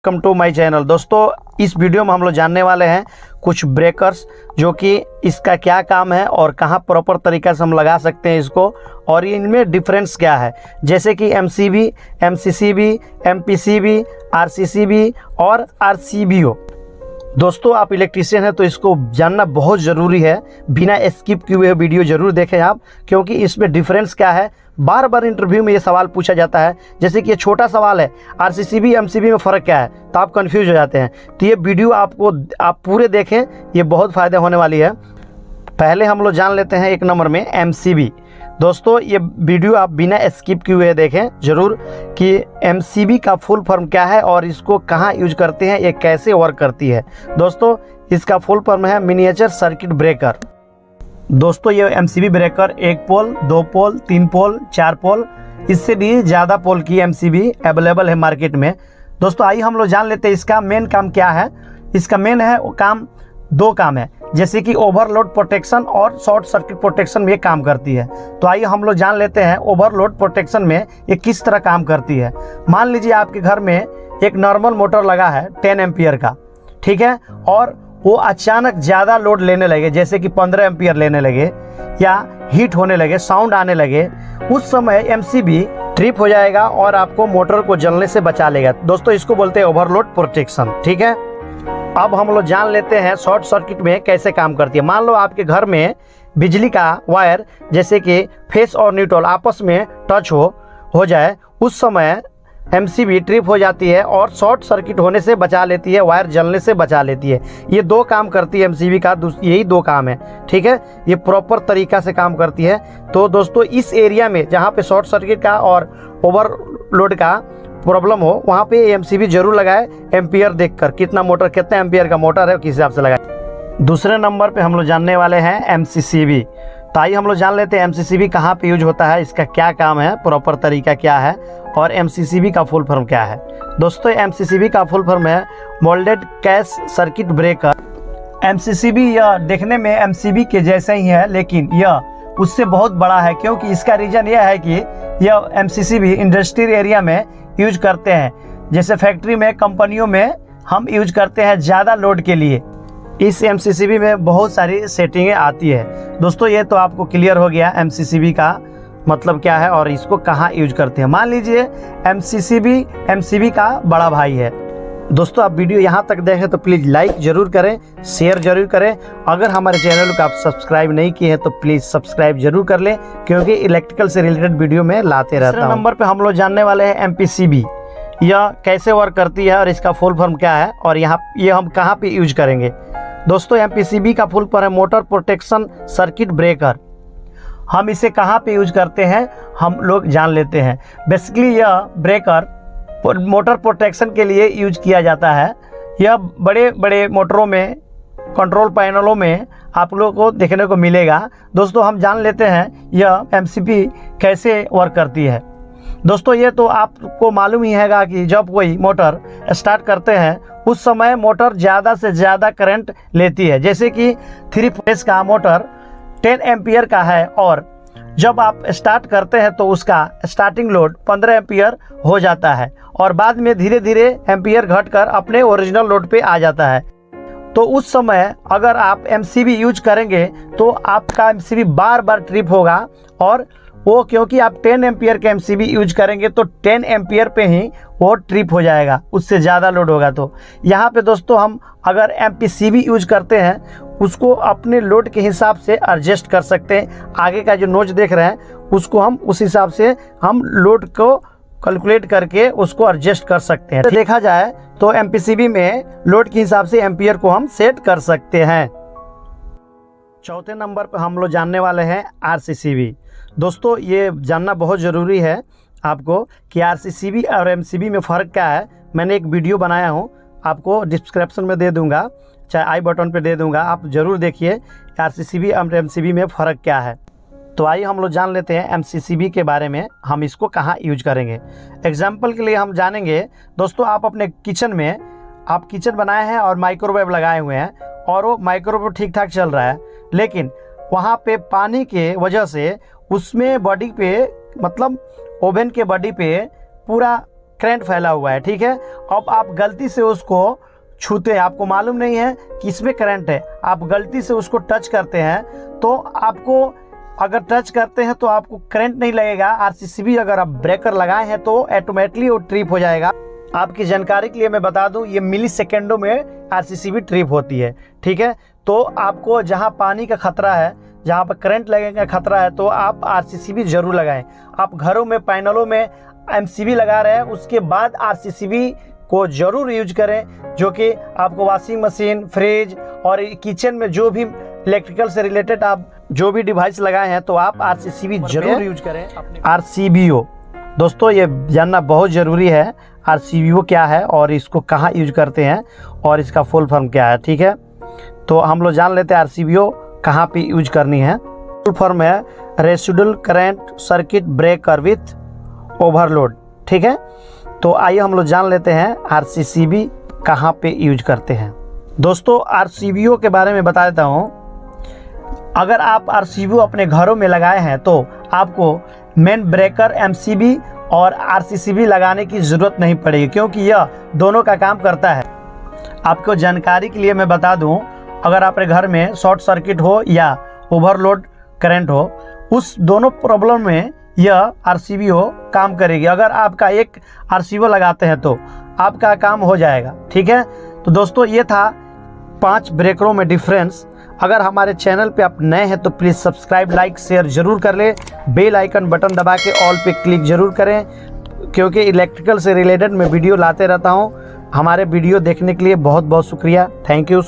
Welcome to my channel. दोस्तों, इस video में हम लोग जानने वाले हैं कुछ ब्रेकर्स, जो कि इसका क्या काम है और कहाँ प्रॉपर तरीका से हम लगा सकते हैं इसको, और इनमें डिफरेंस क्या है, जैसे कि एमसीबी, एमसीसीबी, एमपीसीबी, आरसीसीबी और आरसीबीओ। दोस्तों, आप इलेक्ट्रीशियन हैं तो इसको जानना बहुत ज़रूरी है। बिना स्किप किए हुए वीडियो ज़रूर देखें आप, क्योंकि इसमें डिफरेंस क्या है बार बार इंटरव्यू में ये सवाल पूछा जाता है। जैसे कि ये छोटा सवाल है, आरसीसीबी एमसीबी में फ़र्क क्या है, तो आप कंफ्यूज हो जाते हैं। तो ये वीडियो आप पूरे देखें, ये बहुत फ़ायदा होने वाली है। पहले हम लोग जान लेते हैं एक नंबर में एमसीबी। दोस्तों, ये वीडियो आप बिना स्किप किए हुए देखें ज़रूर कि एमसीबी का फुल फॉर्म क्या है और इसको कहाँ यूज करते हैं, ये कैसे वर्क करती है। दोस्तों, इसका फुल फॉर्म है मिनिएचर सर्किट ब्रेकर। दोस्तों, ये एमसीबी ब्रेकर 1 पोल, 2 पोल, 3 पोल, 4 पोल, इससे भी ज़्यादा पोल की एमसीबी अवेलेबल है मार्केट में। दोस्तों, आइए हम लोग जान लेते हैं इसका मेन काम क्या है। इसका मेन है काम, 2 काम है, जैसे कि ओवरलोड प्रोटेक्शन और शॉर्ट सर्किट प्रोटेक्शन में ये काम करती है। तो आइए हम लोग जान लेते हैं ओवरलोड प्रोटेक्शन में ये किस तरह काम करती है। मान लीजिए आपके घर में एक नॉर्मल मोटर लगा है 10 एम्पियर का, ठीक है, और वो अचानक ज़्यादा लोड लेने लगे, जैसे कि 15 एम्पियर लेने लगे या हीट होने लगे, साउंड आने लगे, उस समय एमसीबी ट्रिप हो जाएगा और आपको मोटर को जलने से बचा लेगा। दोस्तों, इसको बोलते हैं ओवरलोड प्रोटेक्शन, ठीक है। अब हम लोग जान लेते हैं शॉर्ट सर्किट में कैसे काम करती है। मान लो आपके घर में बिजली का वायर, जैसे कि फेस और न्यूट्रल आपस में टच हो जाए, उस समय एमसीबी ट्रिप हो जाती है और शॉर्ट सर्किट होने से बचा लेती है, वायर जलने से बचा लेती है। ये 2 काम करती है एमसीबी का, यही 2 काम है, ठीक है। ये प्रॉपर तरीका से काम करती है। तो दोस्तों, इस एरिया में जहाँ पे शॉर्ट सर्किट का और ओवरलोड का प्रॉब्लम हो, वहाँ पे एमसीबी जरूर लगाए, एम्पियर देखकर कितना मोटर, कितना एम्पियर का मोटर है किस हिसाब से लगाए। दूसरे नंबर पे हम लोग जानने वाले हैं एमसीसीबी। तो आइए हम लोग जान लेते हैं एमसीसीबी कहाँ पे यूज होता है, इसका क्या काम है, प्रॉपर तरीका क्या है, और एमसीसीबी का फुल फॉर्म क्या है। दोस्तों, एमसीसीबी का फुल फॉर्म है moulded cash circuit breaker. MCCB यह देखने में एमसीबी के जैसे ही है, लेकिन यह उससे बहुत बड़ा है, क्योंकि इसका रीजन यह है कि यह एमसीसीबी इंडस्ट्रियल एरिया में यूज करते हैं, जैसे फैक्ट्री में, कंपनियों में हम यूज करते हैं ज़्यादा लोड के लिए। इस एमसीसीबी में बहुत सारी सेटिंगें आती है। दोस्तों, ये तो आपको क्लियर हो गया एमसीसीबी का मतलब क्या है और इसको कहाँ यूज करते हैं। मान लीजिए एमसीसीबी एमसीबी का बड़ा भाई है। दोस्तों, आप वीडियो यहाँ तक देखें तो प्लीज़ लाइक ज़रूर करें, शेयर ज़रूर करें। अगर हमारे चैनल को आप सब्सक्राइब नहीं किए हैं तो प्लीज़ सब्सक्राइब जरूर कर लें, क्योंकि इलेक्ट्रिकल से रिलेटेड वीडियो में लाते रहता हूँ। नंबर पे हम लोग जानने वाले हैं एमपीसीबी। यह कैसे वर्क करती है और इसका फुल फॉर्म क्या है, और ये हम कहाँ पे यूज करेंगे। दोस्तों, एमपीसीबी का फुल फॉर्म है मोटर प्रोटेक्शन सर्किट ब्रेकर। हम इसे कहाँ पे यूज करते हैं हम लोग जान लेते हैं। बेसिकली यह ब्रेकर मोटर प्रोटेक्शन के लिए यूज किया जाता है। यह बड़े बड़े मोटरों में, कंट्रोल पैनलों में आप लोगों को देखने को मिलेगा। दोस्तों, हम जान लेते हैं यह एमसीबी कैसे वर्क करती है। दोस्तों, ये तो आपको मालूम ही है कि जब कोई मोटर स्टार्ट करते हैं उस समय मोटर ज़्यादा से ज़्यादा करंट लेती है, जैसे कि 3 फेज का मोटर 10 एम्पियर का है, और जब आप स्टार्ट करते हैं तो उसका स्टार्टिंग लोड 15 एम्पियर हो जाता है, और बाद में धीरे धीरे एम्पियर घटकर अपने ओरिजिनल लोड पे आ जाता है। तो उस समय अगर आप एमसीबी यूज करेंगे तो आपका एमसीबी बार बार ट्रिप होगा, और वो क्योंकि आप 10 एम्पियर का एमसीबी यूज करेंगे तो 10 एम्पियर पे ही वो ट्रिप हो जाएगा, उससे ज़्यादा लोड होगा। तो यहाँ पे दोस्तों, हम अगर एमपीसीबी यूज करते हैं उसको अपने लोड के हिसाब से एडजस्ट कर सकते हैं। आगे का जो नोच देख रहे हैं उसको हम उस हिसाब से हम लोड को कैलकुलेट करके उसको एडजस्ट कर सकते हैं। देखा जाए तो एमपीसीबी में लोड के हिसाब से एम्पियर को हम सेट कर सकते हैं। चौथे नंबर पर हम लोग जानने वाले हैं आरसीसीबी। दोस्तों, ये जानना बहुत ज़रूरी है आपको कि आरसीसीबी और एमसीबी में फ़र्क क्या है। मैंने एक वीडियो बनाया हूँ, आपको डिस्क्रिप्शन में दे दूँगा, चाहे आई बटन पे दे दूँगा, आप ज़रूर देखिए आरसीसीबी और एमसीबी में फ़र्क क्या है। तो आइए हम लोग जान लेते हैं एमसीसीबी के बारे में, हम इसको कहाँ यूज करेंगे। एग्जाम्पल के लिए हम जानेंगे। दोस्तों, आप अपने किचन में, आप किचन बनाए हैं और माइक्रोवेव लगाए हुए हैं, और वो माइक्रोवेव ठीक ठाक चल रहा है, लेकिन वहाँ पे पानी के वजह से उसमें बॉडी पे, मतलब ओवन के बॉडी पे पूरा करंट फैला हुआ है, ठीक है। अब आप गलती से उसको छूते हैं, आपको मालूम नहीं है कि इसमें करंट है, आप गलती से उसको टच करते हैं, तो आपको अगर टच करते हैं तो आपको करंट नहीं लगेगा। आरसीसीबी अगर आप ब्रेकर लगाए हैं तो ऑटोमेटिकली वो ट्रिप हो जाएगा। आपकी जानकारी के लिए मैं बता दूं, ये मिली सेकेंडों में आरसीसीबी ट्रिप होती है, ठीक है। तो आपको जहां पानी का खतरा है, जहां पर करंट लगने का खतरा है, तो आप आरसीसीबी जरूर लगाएं। आप घरों में पैनलों में एमसीबी लगा रहे हैं, उसके बाद आरसीसीबी को जरूर यूज करें, जो कि आपको वॉशिंग मशीन, फ्रिज और किचन में जो भी इलेक्ट्रिकल से रिलेटेड आप जो भी डिवाइस लगाए हैं, तो आप आरसीसीबी जरूर यूज करें। आरसीबीओ दोस्तों, ये जानना बहुत ज़रूरी है, आरसीबीओ क्या है और इसको कहाँ यूज करते हैं और इसका फुल फॉर्म क्या है, ठीक है। तो हम लोग जान लेते हैं आरसीबीओ कहाँ पे यूज करनी है। फुल फॉर्म है residual current circuit breaker with overload, ठीक है। तो आइए हम लोग जान लेते हैं आरसीसीबी कहाँ पे यूज करते हैं। दोस्तों, आरसीबीओ के बारे में बता देता हूँ। अगर आप आरसीबीओ अपने घरों में लगाए हैं तो आपको मेन ब्रेकर, एमसीबी और आरसीसीबी लगाने की ज़रूरत नहीं पड़ेगी, क्योंकि यह दोनों का काम करता है। आपको जानकारी के लिए मैं बता दूं, अगर आपके घर में शॉर्ट सर्किट हो या ओवरलोड करंट हो, उस दोनों प्रॉब्लम में यह आरसीबीओ काम करेगी। अगर आपका एक आरसीबीओ लगाते हैं तो आपका काम हो जाएगा, ठीक है। तो दोस्तों, ये था 5 ब्रेकरों में डिफरेंस। अगर हमारे चैनल पे आप नए हैं तो प्लीज़ सब्सक्राइब, लाइक, शेयर जरूर कर ले। बेल आइकन बटन दबा के ऑल पे क्लिक जरूर करें, क्योंकि इलेक्ट्रिकल से रिलेटेड मैं वीडियो लाते रहता हूं। हमारे वीडियो देखने के लिए बहुत बहुत शुक्रिया, थैंक यू।